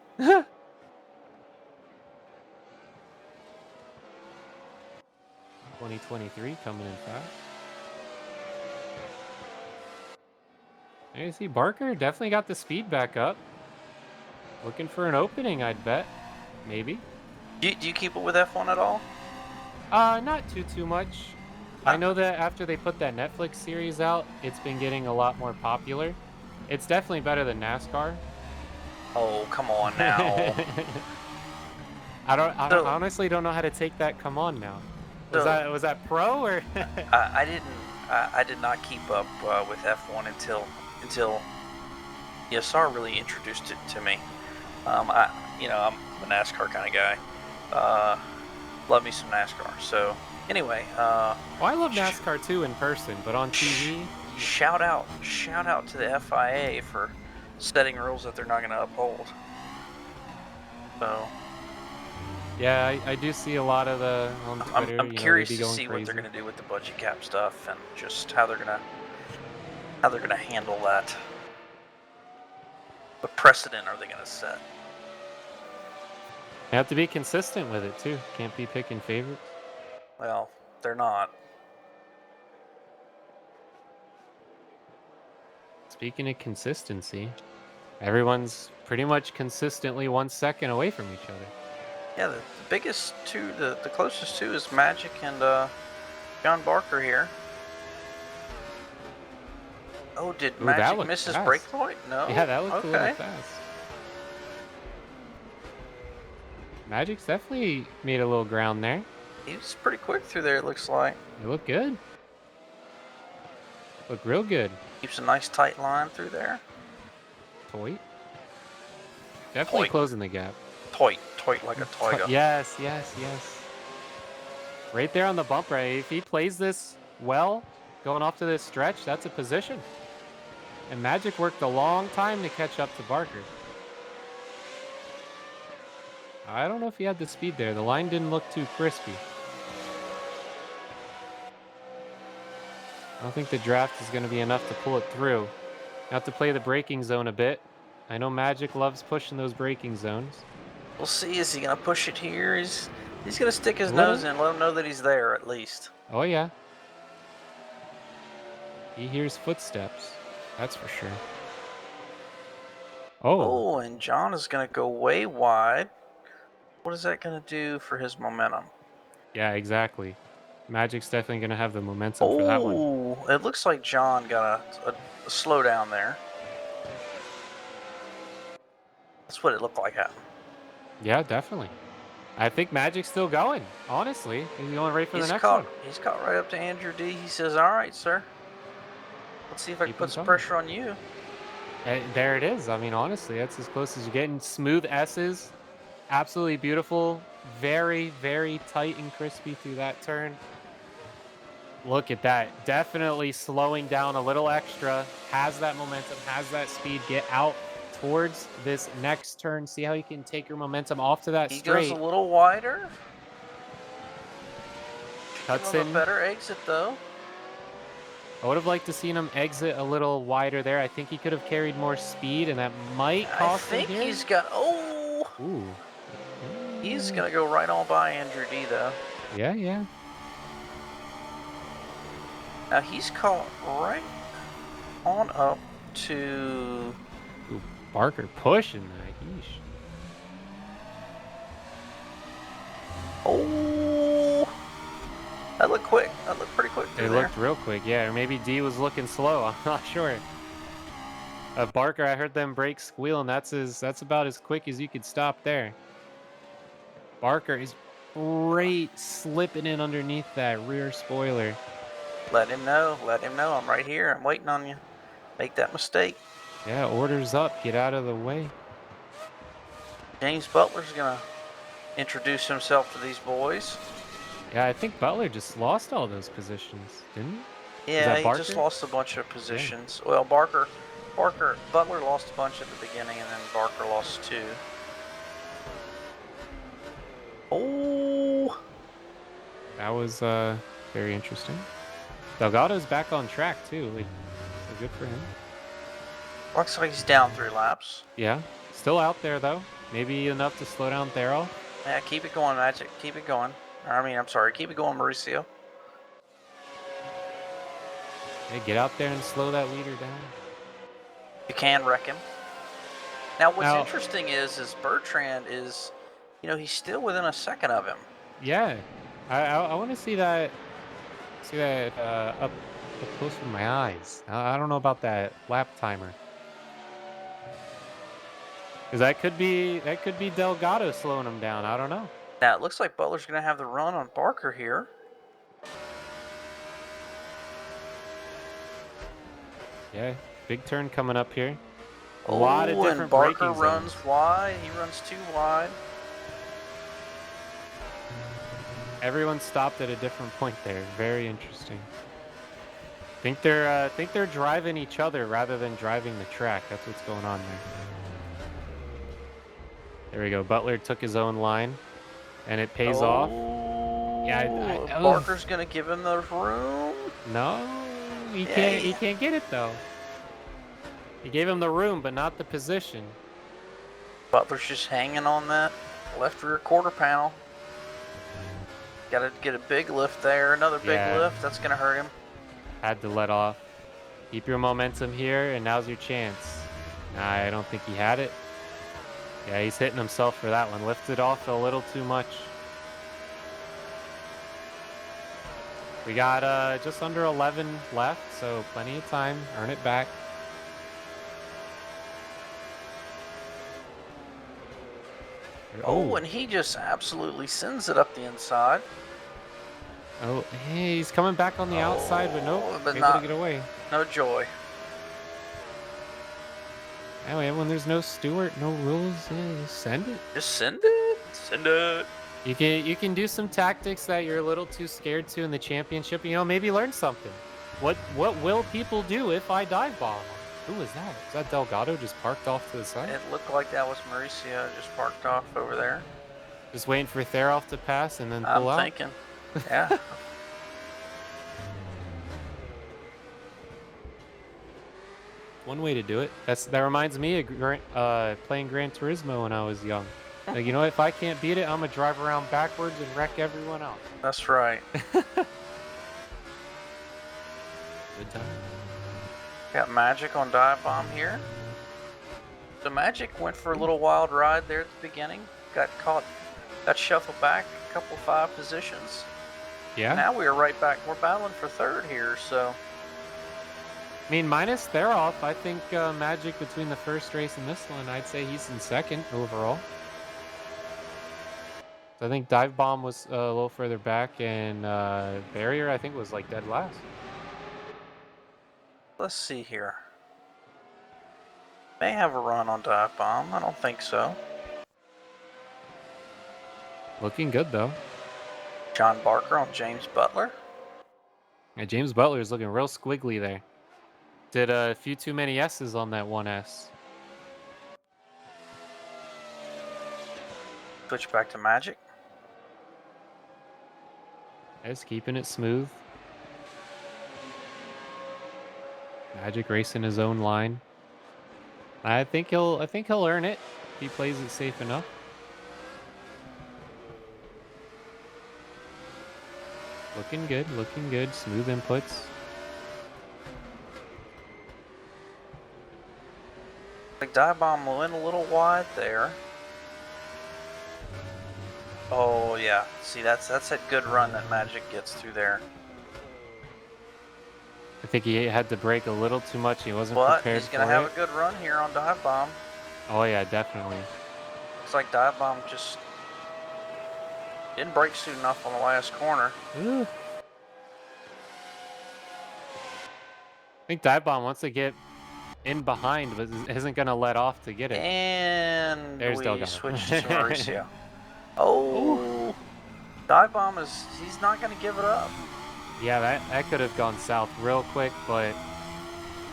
2023 coming in fast. And you see Barker definitely got the speed back up. Looking for an opening, I'd bet. Maybe. Do you keep up with F1 at all? Not too much. I know that after they put that Netflix series out, it's been getting a lot more popular. It's definitely better than NASCAR. Oh, come on now. I honestly don't know how to take that. Come on now. Was that pro or? I did not keep up with F1 until Esr really introduced it to me. I'm a NASCAR kind of guy. Love me some NASCAR. So anyway, Well, I love NASCAR too in person, but on TV. Shout out to the FIA for setting rules that they're not going to uphold. So Yeah, I do see a lot of the on Twitter. I'm curious they be to going see crazy. what they're going to do with the budget cap stuff and just how they're going to handle that. What precedent are they going to set? You have to be consistent with it too. Can't be picking favorites. Well, they're not. Speaking of consistency, everyone's pretty much consistently 1 second away from each other. Yeah, the biggest two, the closest two is Magic and John Barker here. Oh, did Ooh, that Magic looked miss his fast. brake point? No. Yeah, that looked a little okay. fast. Magic's definitely made a little ground there. He was pretty quick through there, it looks like. It looked good. Look real good. Keeps a nice tight line through there. Toy. Definitely Toit. closing the gap. Toit like a toiga. Yes. Right there on the bump right. If he plays this well, going off to this stretch, that's a position. And Magic worked a long time to catch up to Barker. I don't know if he had the speed there. The line didn't look too crispy. I don't think the draft is going to be enough to pull it through. Have to play the braking zone a bit. I know Magic loves pushing those braking zones. We'll see. Is he gonna push it here? He's gonna stick his A nose little. in, let him know that he's there at least. Oh, yeah. He hears footsteps. That's for sure. Oh, Oh, and John is gonna go way wide. What is that gonna do for his momentum? yeah, exactly. Magic's definitely going to have the momentum for that one. Oh, it looks like John got a slowdown there. That's what it looked like happened. Yeah, definitely. I think Magic's still going, honestly. He's going right for the next one. He's caught right up to Andrew D. He says, "All right, sir. Let's see if I can Keep him put some coming. pressure on you." And there it is. I mean, honestly, that's as close as you're getting. Smooth S's. Absolutely beautiful. Very, very tight and crispy through that turn. Look at that. Definitely slowing down a little extra. Has that momentum, has that speed. Get out towards this next turn. See how you can take your momentum off to that He goes a straight. little wider. Give Cuts him a in. better exit though. I would have liked to seen him exit a little wider there. I think he could have carried more speed, and that might I cost him think here. he's got. Oh, Ooh. he's gonna go right on by Andrew D. though. Yeah, yeah. Now he's caught right on up to. Ooh, Barker pushing that. Yeesh. Oh, that looked quick. That looked pretty quick through It there. looked real quick, yeah. Or maybe D was looking slow. I'm not sure. Barker, I heard them brakes squealing. That's about as quick as you could stop there. Barker is great slipping in underneath that rear spoiler. Let him know. Let him know. I'm right here. I'm waiting on you. Make that mistake. Yeah, orders up. Get out of the way. James Butler's gonna introduce himself to these boys. Yeah, I think Butler just lost all those positions, didn't he? Yeah, he Barker? just lost a bunch of positions. Yeah. Well, Butler lost a bunch at the beginning, and then Barker lost 2. Oh, That was very interesting. Delgado's back on track too. Like, so good for him. looks like he's down 3 laps. Yeah, still out there though. Maybe enough to slow down Thero. Yeah, keep it going, Magic. Keep it going. I'm sorry. Keep it going, Mauricio. Hey, get out there and slow that leader down. You can wreck him. Now, what's interesting is Bertrand is, he's still within a second of him. Yeah, I want to see that. Up close with my eyes. I don't know about that lap timer. Because that could be Delgado slowing him down. I don't know. Now, it looks like Butler's going to have the run on Barker here. Yeah, big turn coming up here. A lot of different and Barker braking runs zones. wide. He runs too wide. Everyone stopped at a different point there. Very interesting. Think they're driving each other rather than driving the track. That's what's going on there. There we go. Butler took his own line, and it pays off. Yeah, Barker's gonna give him the room. No, he can't. He can't get it though. He gave him the room, but not the position. Butler's just hanging on that left rear quarter panel. Got to get a big lift there. Another big lift. That's gonna hurt him. Had to let off. Keep your momentum here, and now's your chance. Nah, I don't think he had it. Yeah, he's hitting himself for that one. Lifted off a little too much. We got just under 11 left, so plenty of time. Earn it back. Oh, and he just absolutely sends it up the inside. Oh, hey, he's coming back on the outside, but nope, able to get away. No joy. Anyway, when there's no Stewart, no rules, just send it. Just send it. Send it. You can do some tactics that you're a little too scared to in the championship. Maybe learn something. What will people do if I dive bomb? Who was that? Is that Delgado just parked off to the side? It looked like that was Mauricio just parked off over there. Just waiting for Theroff to pass and then I'm pull out. thinking. Yeah. One way to do it. That reminds me of playing Gran Turismo when I was young. Like, you know, if I can't beat it, I'm gonna drive around backwards and wreck everyone else. That's right. Good time. Got Magic on dive bomb here. So Magic went for a little wild ride there at the beginning. Got caught, got shuffled back a couple 5 positions. Yeah. Now we are right back. We're battling for 3rd here. So I mean, minus Theroff, I think Magic between the first race and this one, I'd say he's in 2nd overall. So I think Dive Bomb was a little further back, and Barrier, I think, was like dead last. let's see here. May have a run on dive bomb. I don't think so. Looking good, though. John Barker on James Butler. Yeah, James Butler is looking real squiggly there. Did a few too many S's on that one S. Switch back to Magic. Just keeping it smooth. Magic racing his own line. I think he'll earn it if he plays it safe enough. Looking good, looking good. Smooth inputs. Like dive bomb went a little wide there. Oh yeah, see that's that good run that Magic gets through there. I think he had to brake a little too much. He wasn't But prepared he's gonna for have it. a good run here on dive bomb. Oh yeah, definitely. Looks like dive bomb just didn't brake soon enough on the last corner. Ooh. I think Dive Bomb wants to get in behind, but isn't going to let off to get it. And There's we Delgado. switch to Mauricio. Oh, dive bomb he's not gonna give it up. Yeah, that could have gone south real quick, but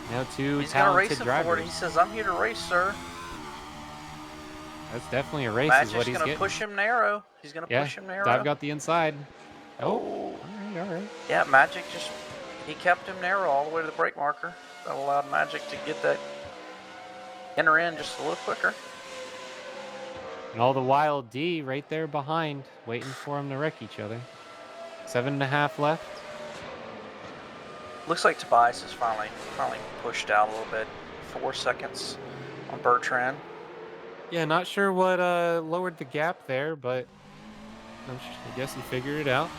you know, two He's gonna race talented him drivers. for it. He says, "I'm here to race, sir." That's definitely a race. Magic's Is what he's gonna getting. push him narrow. He's gonna push him narrow. Dive got the inside. Oh, Oh, all right. yeah, Magic he kept him narrow all the way to the brake marker. That allowed Magic to get that inner end just a little quicker. And all the while, D right there behind, waiting for him to wreck each other. 7.5 left. Looks like Tobias is finally pushed out a little bit. 4 seconds on Bertrand. Yeah, not sure what lowered the gap there, but I guess he figured it out.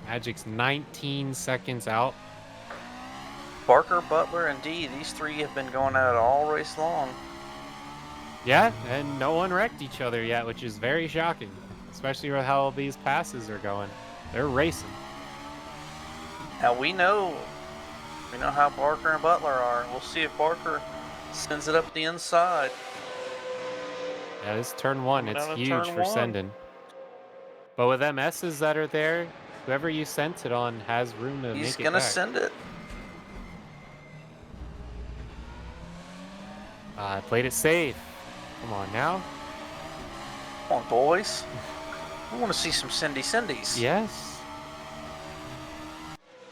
Magic's 19 seconds out. Barker, Butler, and D, these 3 have been going at it all race long. Yeah, and no one wrecked each other yet, which is very shocking, especially with how these passes are going. They're racing. Now we know how Barker and Butler are. We'll see if Barker sends it up the inside. Yeah, this is turn 1. It's huge turn for 1. sending. But with them S's that are there, whoever you sent it on has room to make it back. He's gonna send it. Played it safe. Come on now. Come on, boys. We want to see some Cindy's. Yes.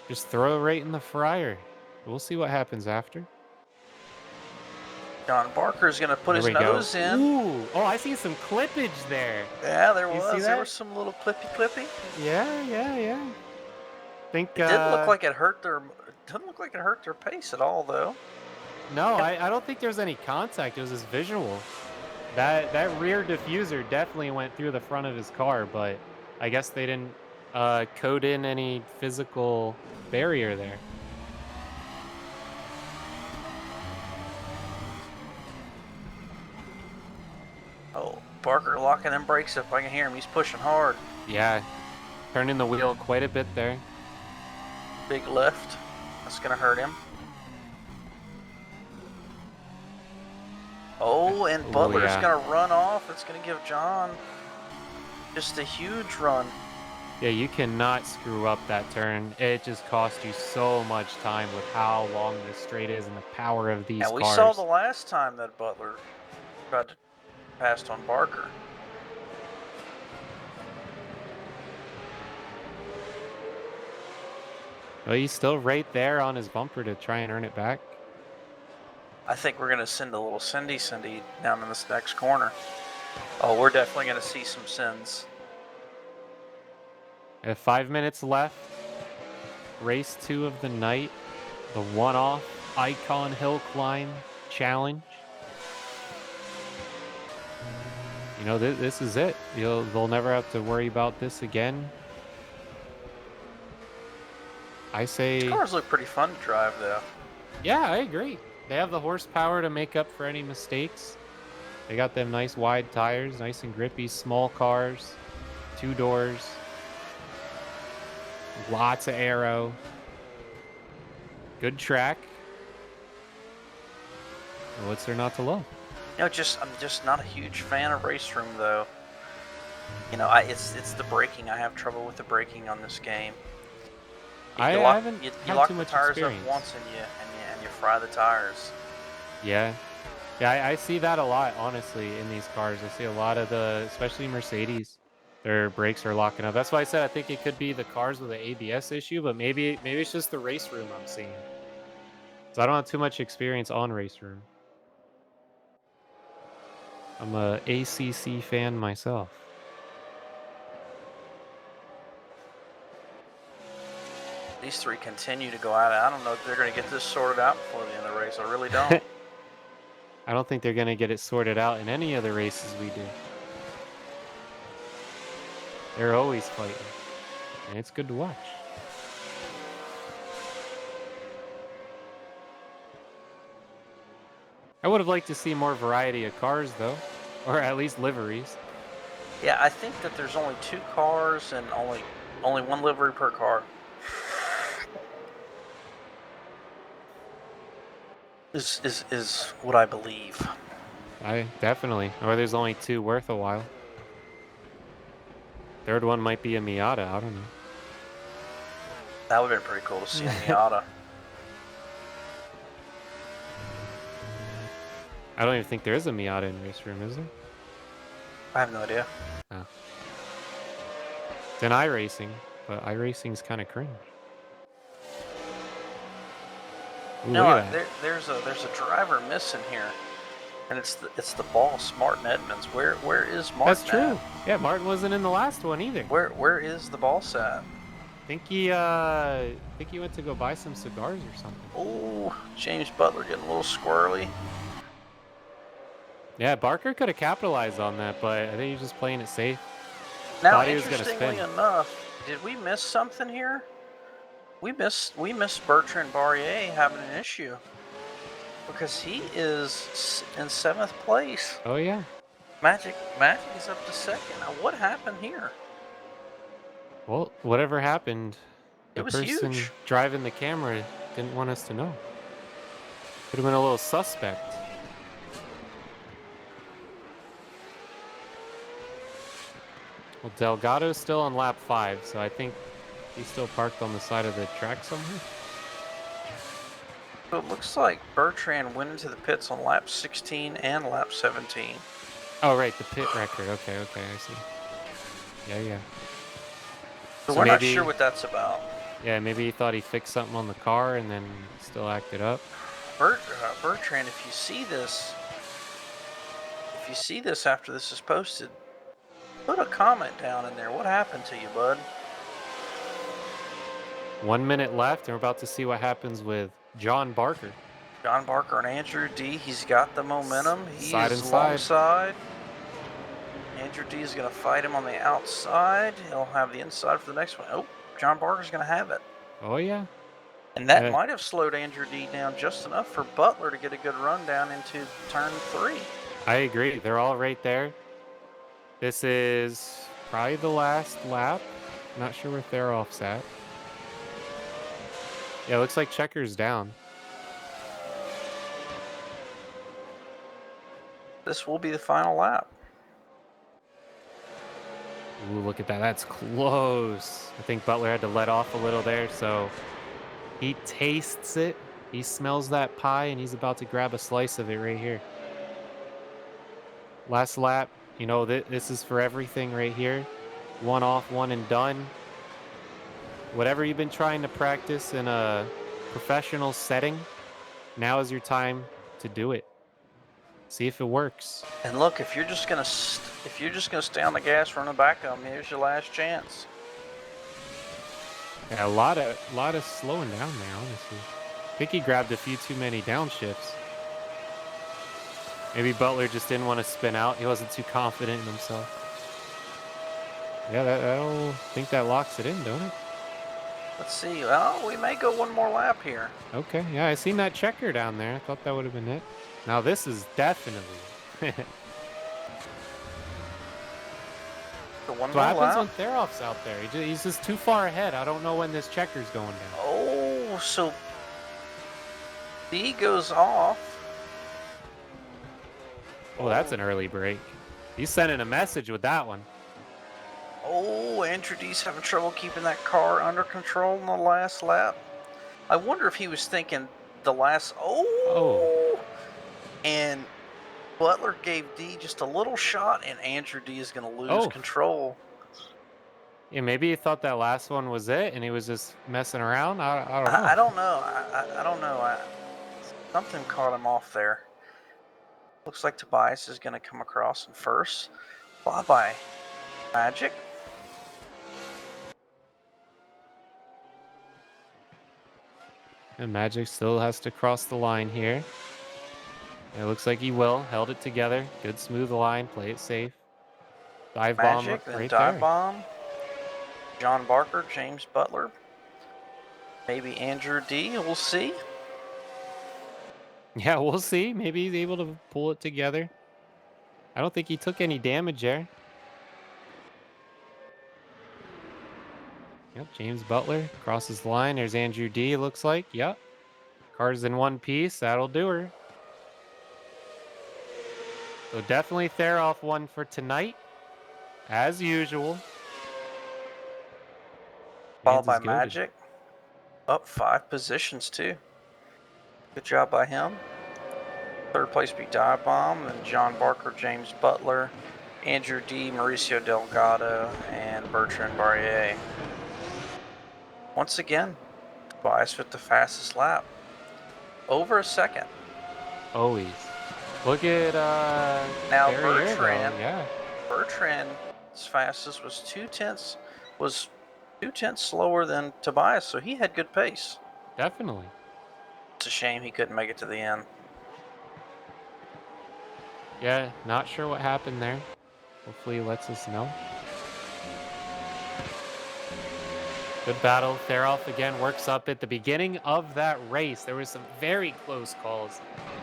Just throw it right in the fryer. We'll see what happens after. John Barker's gonna put his nose in. Ooh. Oh, I see some clippage there. Yeah, there You was. see There that? was some little clippy. Yeah. Think It didn't look like it hurt their. Doesn't look like it hurt their pace at all, though. No, I don't think there's any contact. It was just visual. That rear diffuser definitely went through the front of his car, but I guess they didn't code in any physical barrier there. Oh, Barker locking them brakes up. I can hear him. He's pushing hard. Yeah, turning the wheel quite a bit there. Big lift. That's gonna hurt him. Oh, and Butler's gonna run off. It's gonna give John just a huge run. Yeah, you cannot screw up that turn. It just cost you so much time with how long this straight is and the power of these cars. We saw the last time that Butler Tried to pass on Barker. Well, he's still right there on his bumper to try and earn it back. I think we're going to send a little Cindy down in this next corner. Oh, we're definitely going to see some sins. We have 5 minutes left. Race 2 of the night. The one-off Icon Hillclimb Challenge. You know, this is it. They'll never have to worry about this again. I say... These cars look pretty fun to drive, though. Yeah, I agree. They have the horsepower to make up for any mistakes. They got them nice wide tires, nice and grippy, small cars, 2 doors, lots of aero, good track. What's there not to love? You know, I'm just not a huge fan of race room, though. You know, it's the braking. I have trouble with the braking on this game. I haven't had too much tires experience. up once and you fry the tires. Yeah. Yeah, I see that a lot, honestly, in these cars. I see a lot of especially Mercedes, their brakes are locking up. That's why I said I think it could be the cars with the ABS issue, but maybe it's just the race room I'm seeing. So I don't have too much experience on race room. I'm a ACC fan myself. These three continue to go at it. I don't know if they're going to get this sorted out before the end of the race. I really don't. I don't think they're going to get it sorted out in any of the races we do. They're always fighting, and it's good to watch. I would have liked to see more variety of cars, though, or at least liveries. Yeah, I think that there's only 2 cars and only 1 livery per car. Is what I believe. Definitely. Or there's only 2 worth a while. Third one might be a Miata. I don't know. That would have been pretty cool to see a Miata. I don't even think there is a Miata in race room, is there? I have no idea. Oh. It's in iRacing, but iRacing's kind of cringe. Ooh, No, there's a driver missing here, and it's the boss, Martin Edmonds. Where is Martin? That's true. At? Yeah, Martin wasn't in the last one either. Where is the boss at? I think he went to go buy some cigars or something. Oh, James Butler getting a little squirrely. Yeah, Barker could have capitalized on that, but I think he's just playing it safe. Now, Thought he was gonna interestingly spin. enough, did we miss something here? We missed Bertrand Barrier having an issue because he is in 7th place. Oh yeah. Magic is up to 2nd. Now, what happened here? Well, whatever happened, the It was person huge. driving the camera didn't want us to know. Could have been a little suspect. Well, Delgado's still on lap 5, so I think he's still parked on the side of the track somewhere. So it looks like Bertrand went into the pits on lap 16 and lap 17. Oh, right, the pit record. Okay, I see. Yeah. So we're not sure what that's about. Yeah, maybe he thought he fixed something on the car and then still acted up. Bertrand, if you see this after this is posted, put a comment down in there. What happened to you, bud? 1 minute left, and we're about to see what happens with John Barker. John Barker and Andrew D. He's got the momentum. He Side is and side. alongside. Andrew D. is going to fight him on the outside. He'll have the inside for the next one. Oh, John Barker's going to have it. Oh, yeah. And that might have slowed Andrew D. down just enough for Butler to get a good run down into turn 3. I agree. They're all right there. This is probably the last lap. Not sure where Theroff's at. Yeah, it looks like Checker's down. This will be the final lap. Ooh, look at that. That's close. I think Butler had to let off a little there, so he tastes it. He smells that pie, and he's about to grab a slice of it right here. Last lap. You know, this is for everything right here. One off, one and done. Whatever you've been trying to practice in a professional setting, now is your time to do it. See if it works. And look, if you're just gonna stay on the gas, run the back of them, here's your last chance. Yeah, a lot of slowing down there, honestly. I think he grabbed a few too many downshifts. Maybe Butler just didn't want to spin out. He wasn't too confident in himself. Yeah, that'll think that locks it in, don't it? Let's see. Well, we may go one more lap here. Okay, yeah, I seen that checker down there. I thought that would have been it. Now this is definitely. That's So one what more happens when lap. Theroff's out there. He's just too far ahead. I don't know when this checker's going down. Oh, so D goes off. Oh, that's an early break. He's sending a message with that one. Oh, Andrew D's having trouble keeping that car under control in the last lap. I wonder if he was thinking the last. Oh, Oh, and Butler gave D just a little shot, and Andrew D is going to lose oh. control. Yeah, maybe he thought that last one was it, and he was just messing around. I don't know. I don't know. I don't know. Something caught him off there. Looks like Tobias is going to come across in first. Bye bye, Magic. And Magic still has to cross the line here. It looks like he will. Held it together. Good smooth line. Play it safe. Dive bomb Magic, then right Dive there. Bomb. John Barker, James Butler. Maybe Andrew D. We'll see. Yeah, we'll see. Maybe he's able to pull it together. I don't think he took any damage there. Yep, James Butler crosses the line. There's Andrew D, looks like. Yep. Cars in one piece. That'll do her. So definitely Theroff won for tonight, as usual. Followed Mans by is goaded. Magic. Up 5 positions, too. Good job by him. Third place beat Dive Bomb, and John Barker, James Butler, Andrew D, Mauricio Delgado, and Bertrand Barrier. Once again, Tobias with the fastest lap. Over a second. Always. Look at Now Barrier though. Yeah, Bertrand's fastest was 2 tenths slower than Tobias, so he had good pace. definitely. It's a shame he couldn't make it to the end. Yeah, not sure what happened there. Hopefully he lets us know. Good battle. Theroff again works up at the beginning of that race. There was some very close calls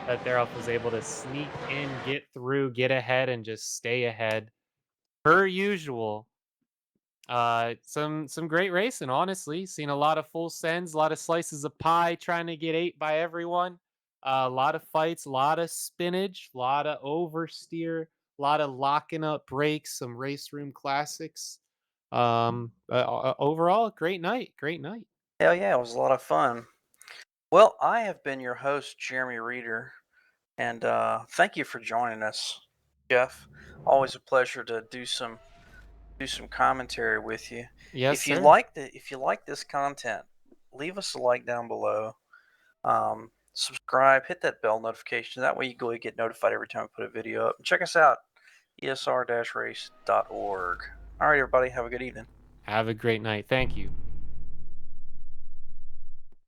that Theroff was able to sneak in, get through, get ahead, and just stay ahead. Per usual. Some great racing, honestly. Seen a lot of full sends, a lot of slices of pie trying to get ate by everyone. A lot of fights, a lot of spinach, a lot of oversteer, a lot of locking up brakes, some race room classics. Overall, great night, great night. Hell yeah, it was a lot of fun. Well, I have been your host, Jeremy Reeder, and thank you for joining us, Jeff. Always a pleasure to do some commentary with you. Yes, sir. If you like this content, leave us a like down below. Subscribe, hit that bell notification. That way you go get notified every time I put a video up. And check us out, esr-race.org. All right, everybody, have a good evening. Have a great night. Thank you.